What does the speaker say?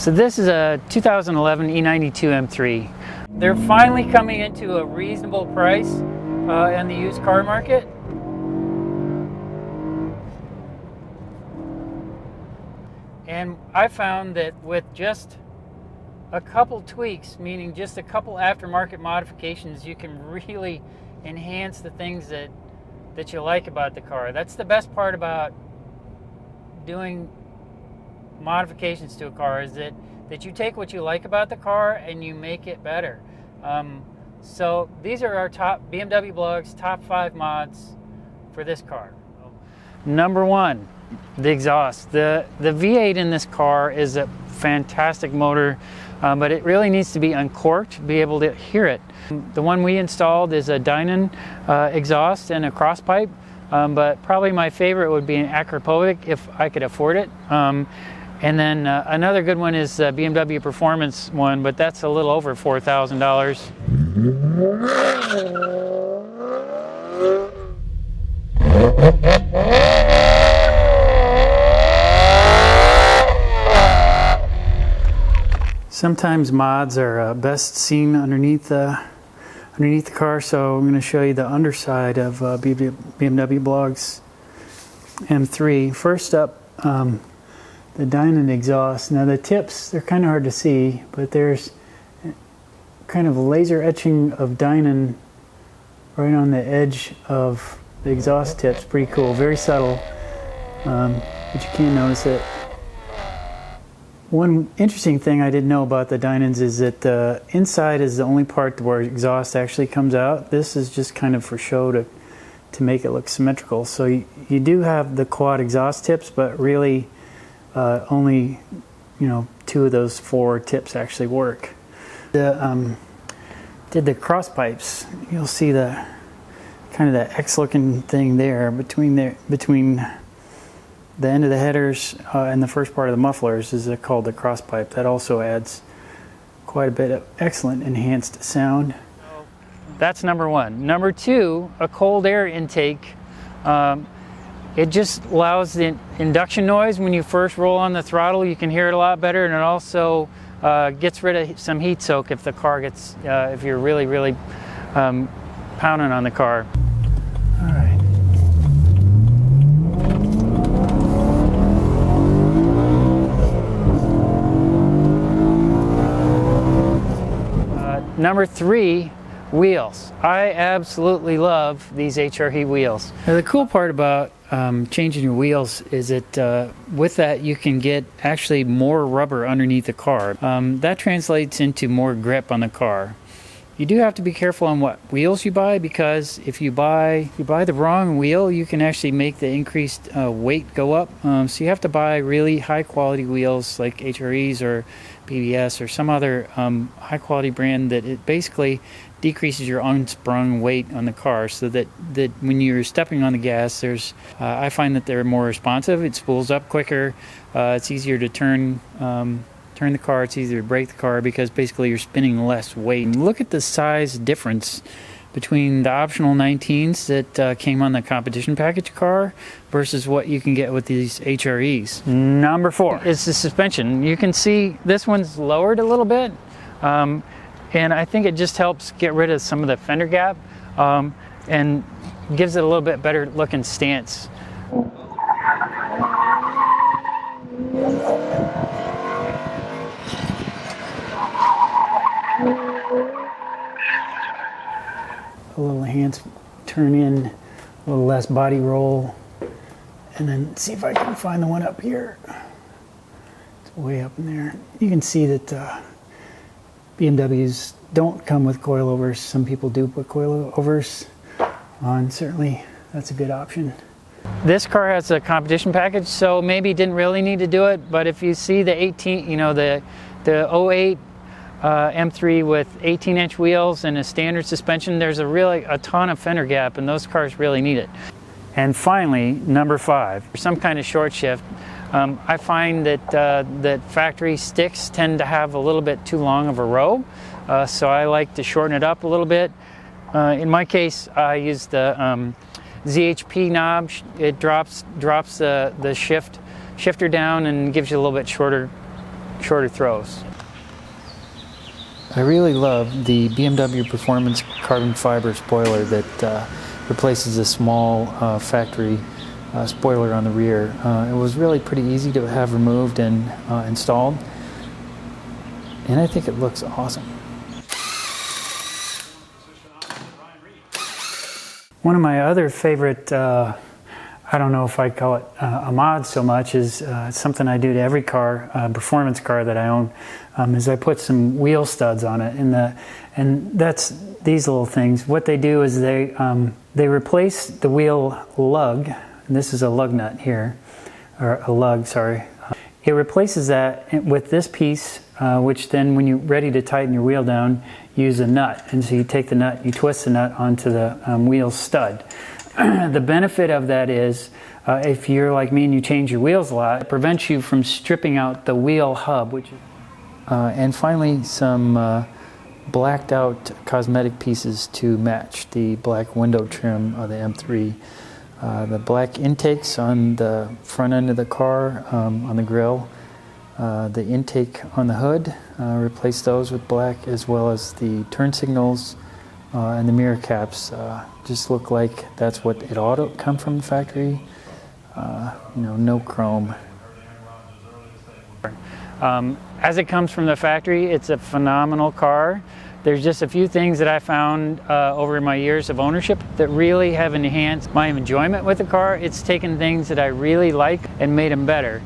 So this is a 2011 E92 M3. They're finally coming into a reasonable price in the used car market. And I found that with just a couple tweaks, meaning just a couple aftermarket modifications, you can really enhance the things that you like about the car. That's the best part about doing modifications to a car, is that you take what you like about the car and you make it better. So these are our top BMW Blog's top 5 mods for this car. Number 1, the exhaust. The V8 in this car is a fantastic motor, but it really needs to be uncorked to be able to hear it. The one we installed is a Dynon exhaust and a cross pipe, but probably my favorite would be an Akrapovic if I could afford it. And then another good one is a BMW Performance one, but that's a little over $4,000. Sometimes mods are best seen underneath the car, so I'm going to show you the underside of BMW Blog's M3. First up, the Dynon exhaust. Now the tips, they're kind of hard to see, but there's kind of laser etching of Dynon right on the edge of the exhaust tips. Pretty cool, very subtle, but you can't notice it. One interesting thing I didn't know about the Dynons is that the inside is the only part where exhaust actually comes out. This is just kind of for show to make it look symmetrical. So you do have the quad exhaust tips, but really only 2 of those 4 tips actually work. Did the cross pipes. You'll see the kind of that X-looking thing there between the end of the headers and the first part of the mufflers is called the cross pipe. That also adds quite a bit of excellent enhanced sound. That's number 1. Number 2, a cold air intake. It just allows the induction noise when you first roll on the throttle. You can hear it a lot better, and it also gets rid of some heat soak if the car gets, if you're really pounding on the car. All right. Number 3, wheels. I absolutely love these HRE wheels. Now, the cool part about changing your wheels is that with that you can get actually more rubber underneath the car. That translates into more grip on the car. You do have to be careful on what wheels you buy, because if you buy the wrong wheel, you can actually make the increased weight go up. So you have to buy really high quality wheels like HREs or BBS or some other high quality brand that it basically decreases your unsprung weight on the car, so that when you're stepping on the gas, I find that they're more responsive. It spools up quicker. It's easier to turn the car, it's easier to brake the car, because basically you're spinning less weight. And look at the size difference between the optional 19s that came on the competition package car versus what you can get with these HREs. Number 4 is the suspension. You can see this one's lowered a little bit, and I think it just helps get rid of some of the fender gap and gives it a little bit better looking stance. A little hands turn in, a little less body roll, and then see if I can find the one up here. It's way up in there. You can see that BMWs don't come with coilovers. Some people do put coilovers on. Certainly that's a good option. This car has a competition package, so maybe didn't really need to do it, but if you see the 18, the 08 M3 with 18-inch wheels and a standard suspension, there's a ton of fender gap, and those cars really need it. And finally, number 5, some kind of short shift. I find that factory sticks tend to have a little bit too long of a row, so I like to shorten it up a little bit. In my case, I use the ZHP knob. It drops the shifter down and gives you a little bit shorter shorter throws. I really love the BMW Performance carbon fiber spoiler that replaces a small factory spoiler on the rear. It was really pretty easy to have removed and installed, and I think it looks awesome. One of my other favorite, I don't know if I'd call it a mod so much, is something I do to every car, performance car that I own, is I put some wheel studs on it, and that's these little things. What they do is they replace the wheel lug, and this is a lug nut here, or a lug, sorry. It replaces that with this piece, which then when you're ready to tighten your wheel down, use a nut. And so you take the nut, you twist the nut onto the wheel stud. The benefit of that is, if you're like me and you change your wheels a lot, it prevents you from stripping out the wheel hub. And finally, some blacked out cosmetic pieces to match the black window trim of the M3. The black intakes on the front end of the car, on the grille, the intake on the hood, replace those with black, as well as the turn signals and the mirror caps just look like that's what it ought to come from the factory. No chrome. As it comes from the factory, it's a phenomenal car. There's just a few things that I found over my years of ownership that really have enhanced my enjoyment with the car. It's taken things that I really like and made them better.